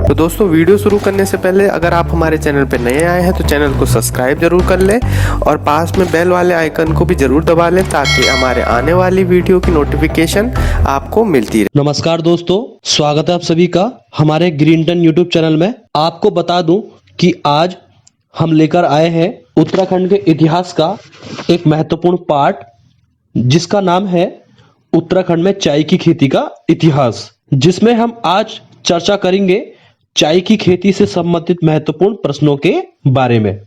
तो दोस्तों वीडियो शुरू करने से पहले अगर आप हमारे चैनल पर नए आए हैं तो चैनल को सब्सक्राइब जरूर कर लें और पास में बेल वाले आइकन को भी जरूर दबा लें ताकि हमारे आने वाली वीडियो की नोटिफिकेशन आपको मिलती रहे। नमस्कार दोस्तों, स्वागत है आप सभी का हमारे ग्रीनटन यूट्यूब चैनल में। आपको बता दूं कि आज हम लेकर आए हैं उत्तराखंड के इतिहास का एक महत्वपूर्ण पार्ट जिसका नाम है उत्तराखंड में चाय की खेती का इतिहास, जिसमें हम आज चर्चा करेंगे चाय की खेती से संबंधित महत्वपूर्ण प्रश्नों के बारे में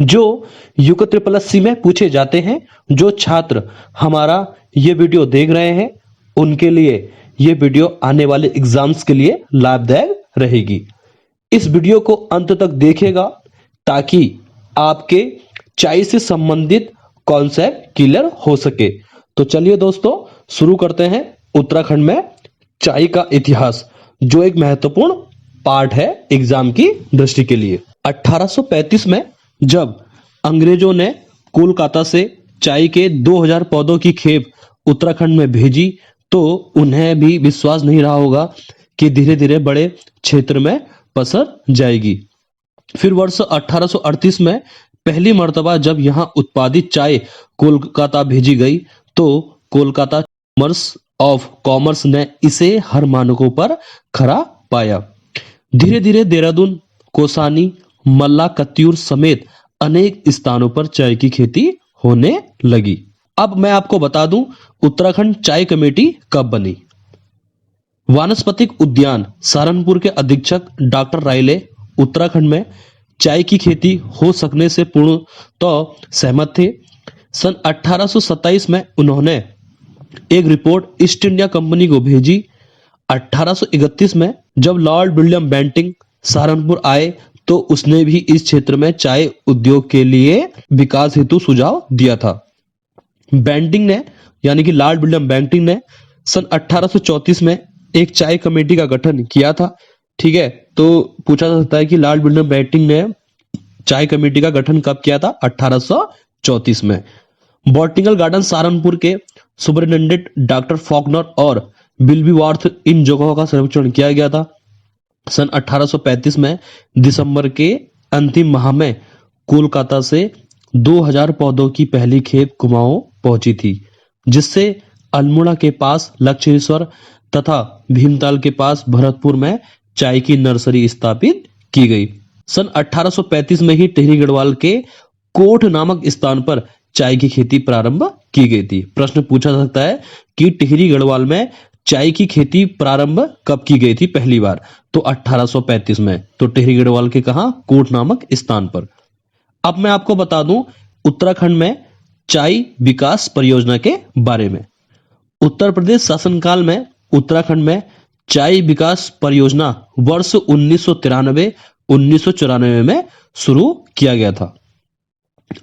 जो यूको SSC में पूछे जाते हैं। जो छात्र हमारा ये वीडियो देख रहे हैं उनके लिए ये वीडियो आने वाले एग्जाम्स के लिए लाभदायक रहेगी। इस वीडियो को अंत तक देखिएगा ताकि आपके चाय से संबंधित कॉन्सेप्ट क्लियर हो सके। तो चलिए दोस्तों शुरू करते हैं उत्तराखंड में चाय का इतिहास, जो एक महत्वपूर्ण पार्ट है एग्जाम की दृष्टि के लिए। 1835 में जब अंग्रेजों ने कोलकाता से चाय के 2000 पौधों की खेप उत्तराखंड में भेजी तो उन्हें भी विश्वास नहीं रहा होगा कि धीरे धीरे बड़े क्षेत्र में पसर जाएगी। फिर वर्ष 1838 में पहली मर्तबा जब यहां उत्पादित चाय कोलकाता भेजी गई तो कोलकाता चैम्बर्स ऑफ कॉमर्स ने इसे हर मानकों पर खरा पाया। धीरे धीरे देहरादून, कोसानी, मल्ला कत्यूर समेत अनेक स्थानों पर चाय की खेती होने लगी। अब मैं आपको बता दूं उत्तराखंड चाय कमेटी कब बनी। वानस्पतिक उद्यान सहारनपुर के अधीक्षक डॉक्टर रायले उत्तराखंड में चाय की खेती हो सकने से पूर्ण तो सहमत थे। सन 1827 में उन्होंने एक रिपोर्ट ईस्ट इंडिया कंपनी को भेजी। 1831 में जब लॉर्ड विलियम बेंटिंग सहारनपुर आए तो उसने भी इस क्षेत्र में चाय उद्योग के लिए विकास हेतु सुझाव दिया था। बेंटिंग ने यानी कि लॉर्ड विलियम बेंटिंग ने सन 1834 में एक चाय कमेटी का गठन किया था। ठीक है, तो पूछा जा सकता है कि लॉर्ड विलियम बेंटिंग ने चाय कमेटी का गठन कब किया था? 1834 में। बॉटनिकल गार्डन सहारनपुर के सुपरिटेंडेंट डॉक्टर फॉकनर और बिल्बीवर्थ इन जगहों का सर्वेक्षण किया गया था। सन 1835 में दिसंबर के अंतिम माह में कोलकाता से 2000 पौधों की पहली खेप कुमाऊं पहुंची थी, जिससे अल्मोड़ा के पास लक्षेश्वर तथा भीमताल के पास भरतपुर में चाय की नर्सरी स्थापित की गई। सन 1835 में ही टिहरी गढ़वाल के कोट नामक स्थान पर चाय की खेती प्रारंभ की गई थी। प्रश्न पूछा जा सकता है कि टिहरी गढ़वाल में चाय की खेती प्रारंभ कब की गई थी पहली बार? तो 1835 में। तो टिहरी गढ़वाल के कहा? कोट नामक स्थान पर। अब मैं आपको बता दूं उत्तराखंड में चाय विकास परियोजना के बारे में। उत्तर प्रदेश शासनकाल में उत्तराखंड में चाय विकास परियोजना वर्ष 1993-1994 में शुरू किया गया था।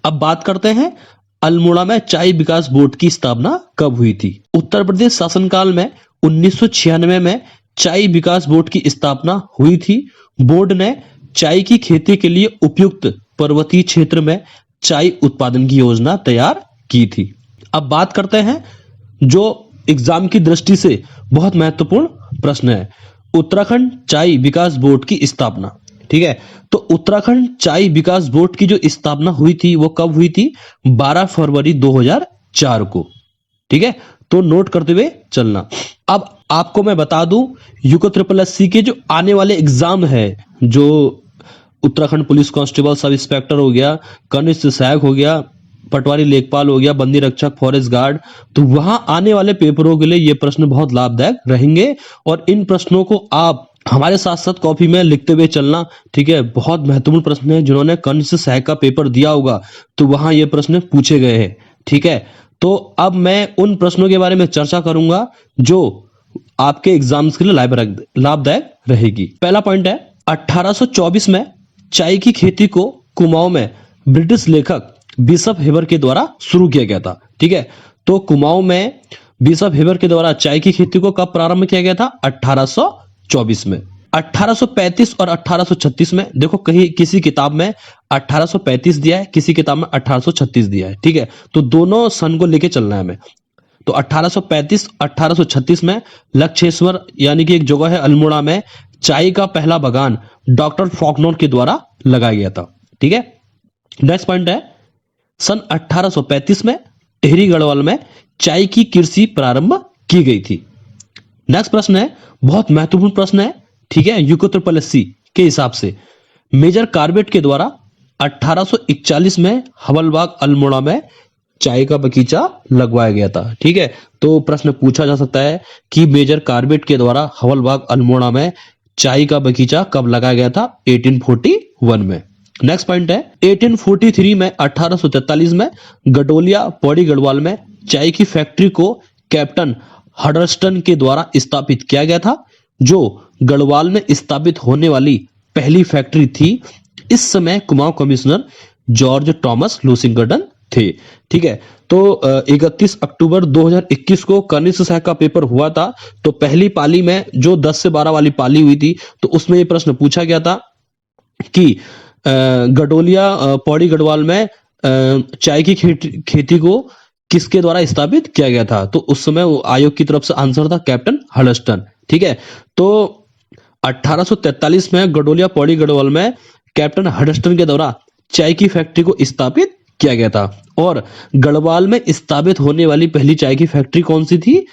अब बात करते हैं अल्मोड़ा में चाय विकास बोर्ड की स्थापना कब हुई थी। उत्तर प्रदेश शासनकाल में 1996 में चाय विकास बोर्ड की स्थापना हुई थी। बोर्ड ने चाय की खेती के लिए उपयुक्त पर्वतीय क्षेत्र में चाय उत्पादन की योजना तैयार की थी। अब बात करते हैं जो एग्जाम की दृष्टि से बहुत महत्वपूर्ण प्रश्न है, उत्तराखंड चाय विकास बोर्ड की स्थापना। ठीक है, तो उत्तराखंड चाय विकास बोर्ड की जो स्थापना हुई थी वो कब हुई थी? 12 फरवरी 2004 को। ठीक है, तो नोट करते हुए चलना। अब आपको मैं बता दूं यूको SSC के जो आने वाले एग्जाम है, जो Uttarakhand police constable sub inspector हो गया, कनिष्ठ सहायक हो गया, पटवारी लेखपाल हो गया, बंदी रक्षक, फॉरेस्ट गार्ड, तो वहां आने वाले पेपरों के लिए ये प्रश्न बहुत लाभदायक रहेंगे और इन प्रश्नों को आप हमारे साथ साथ कॉपी में लिखते हुए चलना। ठीक है, बहुत महत्वपूर्ण प्रश्न है। जिन्होंने कनिष्ठ सहायक का पेपर दिया होगा तो वहां ये प्रश्न पूछे गए हैं। ठीक है, तो अब मैं उन प्रश्नों के बारे में चर्चा करूंगा जो आपके एग्जाम्स के लिए लाभदायक रहेगी। पहला पॉइंट है 1824 में चाय की खेती को कुमाऊं में ब्रिटिश लेखक बिशप हेबर के द्वारा शुरू किया गया था। ठीक है, तो कुमाऊं में बिशप हेबर के द्वारा चाय की खेती को कब प्रारंभ किया गया था? 1824 में। 1835 और 1836 में देखो कहीं किसी किताब में 1835 दिया है, किसी किताब में 1836 दिया है। ठीक है, तो दोनों सन को लेके चलना है हमें। तो 1835 1836 में लक्षेश्वर यानी कि एक जगह है अल्मोड़ा में चाय का पहला बागान डॉक्टर फॉकनर के द्वारा लगाया गया था। ठीक है, नेक्स्ट पॉइंट है सन 1835 में टिहरी गढ़वाल में चाय की कृषि प्रारंभ की गई थी। नेक्स्ट प्रश्न है, बहुत महत्वपूर्ण प्रश्न है, ठीक है, यूकोत्रिपल के हिसाब से मेजर कार्बेट के द्वारा 1841 में हवलबाग अल्मोड़ा में चाय का बगीचा लगवाया गया था। ठीक है, तो प्रश्न पूछा जा सकता है कि मेजर कार्बेट के द्वारा हवलबाग अल्मोड़ा में चाय का बगीचा कब लगाया गया था? 1841 में। नेक्स्ट पॉइंट है 1843 में 1843 में गडोलिया पौड़ी गढ़वाल में चाय की फैक्ट्री को कैप्टन हडर्स्टन के द्वारा स्थापित किया गया था, जो गढ़वाल में स्थापित होने वाली पहली फैक्ट्री थी। इस समय Kumaon commissioner George Thomas Lushington थे। ठीक है, तो 31 अक्टूबर 2021 को कनिष्ठ सहायक का पेपर हुआ था। तो पहली पाली में जो 10 से 12 वाली पाली हुई थी, तो उसमें यह प्रश्न पूछा गया था कि गडोलिया पौड़ी गढ़वाल में चाय की खेती को किसके द्वारा स्थापित किया गया था? तो उस समय वो आयोग की तरफ से आंसर था कैप्टन हडर्स्टन। ठीक है, तो 1843 में गडोलिया पौड़ी गढ़वाल में कैप्टन हडर्स्टन के द्वारा चाय की फैक्ट्री को स्थापित किया गया था। और गढ़वाल में स्थापित होने वाली पहली चाय की फैक्ट्री कौन सी थी?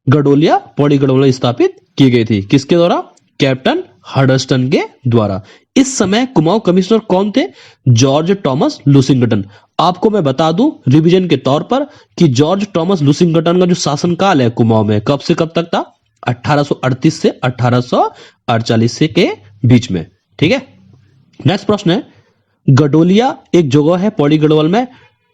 गडोलिया पौड़ी गढ़वाल में स्थापित की गई थी। किसके द्वारा? कैप्टन हडर्स्टन के द्वारा। इस समय कुमाऊं कमिश्नर कौन थे? George Thomas Lushington. आपको मैं बता दूं रिवीजन के तौर पर कि जॉर्ज टॉमस लूसिंगटन का जो शासनकाल है कुमाऊं में कब से कब तक था? 1838 से 1848 से के बीच में। ठीक है, नेक्स्ट प्रश्न है गडोलिया एक जगह है पौड़ी गढ़वाल में,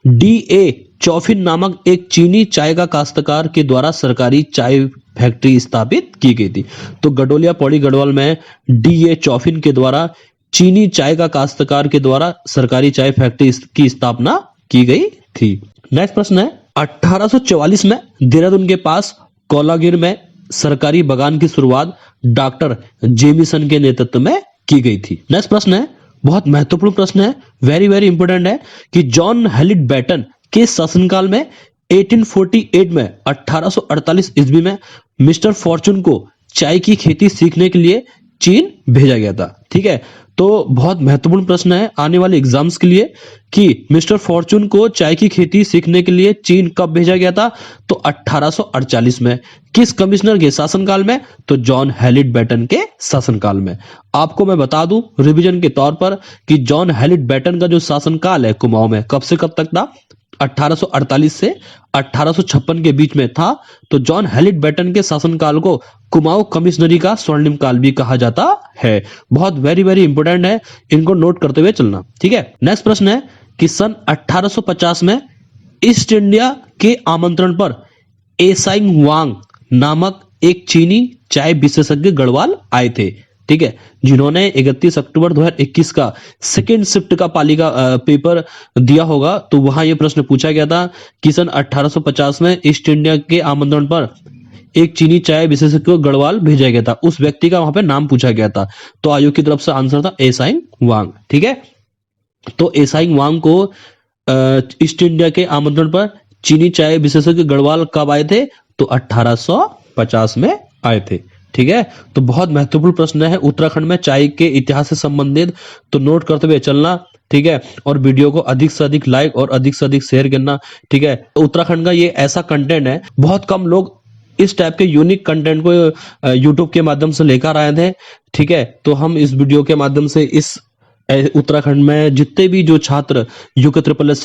D.A. चौफिन नामक एक चीनी चाय का काश्तकार के द्वारा सरकारी चाय फैक्ट्री स्थापित की गई थी। तो गडोलिया पौड़ी गढ़वाल में D.A. चौफिन के द्वारा चीनी चाय का काश्तकार के द्वारा सरकारी चाय फैक्ट्री की स्थापना की गई थी। नेक्स्ट प्रश्न है 1844 में देहरादून के पास कोलागिर में सरकारी बागान की शुरुआत डॉक्टर जेमिसन के नेतृत्व में की गई थी। नेक्स्ट प्रश्न है बहुत महत्वपूर्ण प्रश्न है, वेरी वेरी इंपोर्टेंट है कि जॉन हेलिट बैटन के शासनकाल में 1848 में 1848 ईस्वी में मिस्टर फॉर्चून को चाय की खेती सीखने के लिए चीन भेजा गया था। ठीक है, तो बहुत महत्वपूर्ण प्रश्न है आने वाले एग्जाम्स के लिए कि मिस्टर फॉर्चून को चाय की खेती सीखने के लिए चीन कब भेजा गया था? तो 1848 में। किस कमिश्नर के शासनकाल में? तो जॉन हेलिट बैटन के शासनकाल में। आपको मैं बता दूं रिवीजन के तौर पर कि जॉन हेलिट बैटन का जो शासनकाल है कुमाऊं में कब से कब तक था? 1848 से 1856 के बीच में था। तो जॉन हेलिट बैटन के शासनकाल को कुमाऊं कमिश्नरी का स्वर्णिम काल भी कहा जाता है। बहुत वेरी वेरी इंपोर्टेंट है, इनको नोट करते हुए चलना। ठीक है, नेक्स्ट प्रश्न है कि सन 1850 में ईस्ट इंडिया के आमंत्रण पर एसाइंग वांग नामक एक चीनी चाय विशेषज्ञ गढ़वाल आए थे। ठीक है, जिन्होंने 31 अक्टूबर 2021 का सेकेंड शिफ्ट का पाली का पेपर दिया होगा। तो वहां यह प्रश्न पूछा गया था कि सन 1850 में ईस्ट इंडिया के आमंत्रण पर एक चीनी चाय विशेषज्ञ को गढ़वाल भेजा गया था। उस व्यक्ति का वहां पे नाम पूछा गया था। तो आयोग की तरफ से आंसर था एसाइंग वांग। ठीक है, तो एसाइंग वांग को ईस्ट इंडिया के आमंत्रण पर चीनी चाय विशेषज्ञ गढ़वाल कब आए थे? तो 1850 में आए थे। ठीक है, तो बहुत महत्वपूर्ण प्रश्न है उत्तराखंड में चाय के इतिहास से संबंधित, तो नोट करते हुए चलना। ठीक है, और वीडियो को अधिक से अधिक लाइक और अधिक से अधिक शेयर करना। ठीक है, उत्तराखंड का ये ऐसा कंटेंट है, बहुत कम लोग इस टाइप के यूनिक कंटेंट को यूट्यूब के माध्यम से लेकर आए थे। ठीक है, तो हम इस वीडियो के माध्यम से इस उत्तराखंड में जितने भी जो छात्र यूके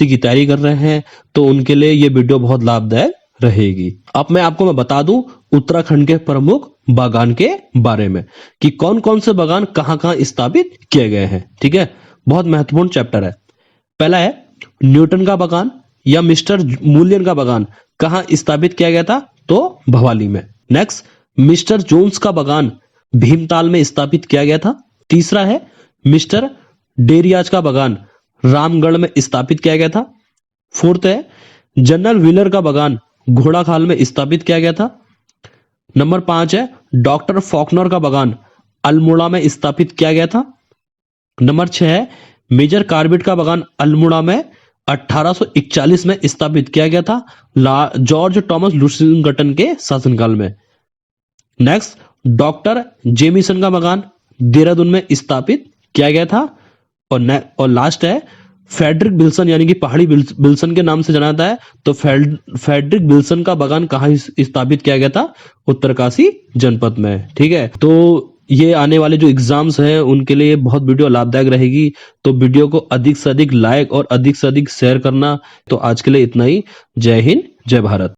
की तैयारी कर रहे हैं तो उनके लिए ये वीडियो बहुत लाभदायक रहेगी। अब मैं बता दूं उत्तराखंड के प्रमुख बागान के बारे में कि कौन कौन से बागान कहां-कहां स्थापित किए गए हैं। ठीक है, बहुत महत्वपूर्ण चैप्टर है। पहला है न्यूटन का बागान या मिस्टर मूलियन का बागान कहां स्थापित किया गया था? तो भवाली में। नेक्स्ट मिस्टर जोन्स का बागान भीमताल में स्थापित किया गया था। तीसरा है मिस्टर डेरियाज का बागान रामगढ़ में स्थापित किया गया था। फोर्थ है जनरल व्हीलर का बागान घोड़ाखाल में स्थापित किया गया था। नंबर 5 है डॉक्टर फॉकनर का बागान अल्मोड़ा में स्थापित किया गया था। नंबर 6 है मेजर कार्बेट का बागान अल्मोड़ा में 1841 में स्थापित किया गया था जॉर्ज टॉमस लूसिंगटन के शासनकाल में। नेक्स्ट डॉक्टर जेमिसन का बागान देहरादून में स्थापित किया गया था। और लास्ट है फ्रेडरिक विल्सन, यानी कि पहाड़ी विल्सन के नाम से जाना जाता है। तो फ्रेडरिक विल्सन का बागान कहाँ स्थापित किया गया था? उत्तरकाशी जनपद में। ठीक है, तो ये आने वाले जो एग्जाम्स हैं उनके लिए बहुत वीडियो लाभदायक रहेगी। तो वीडियो को अधिक से अधिक लाइक और अधिक से अधिक शेयर करना। तो आज के लिए इतना ही। जय हिंद, जय भारत।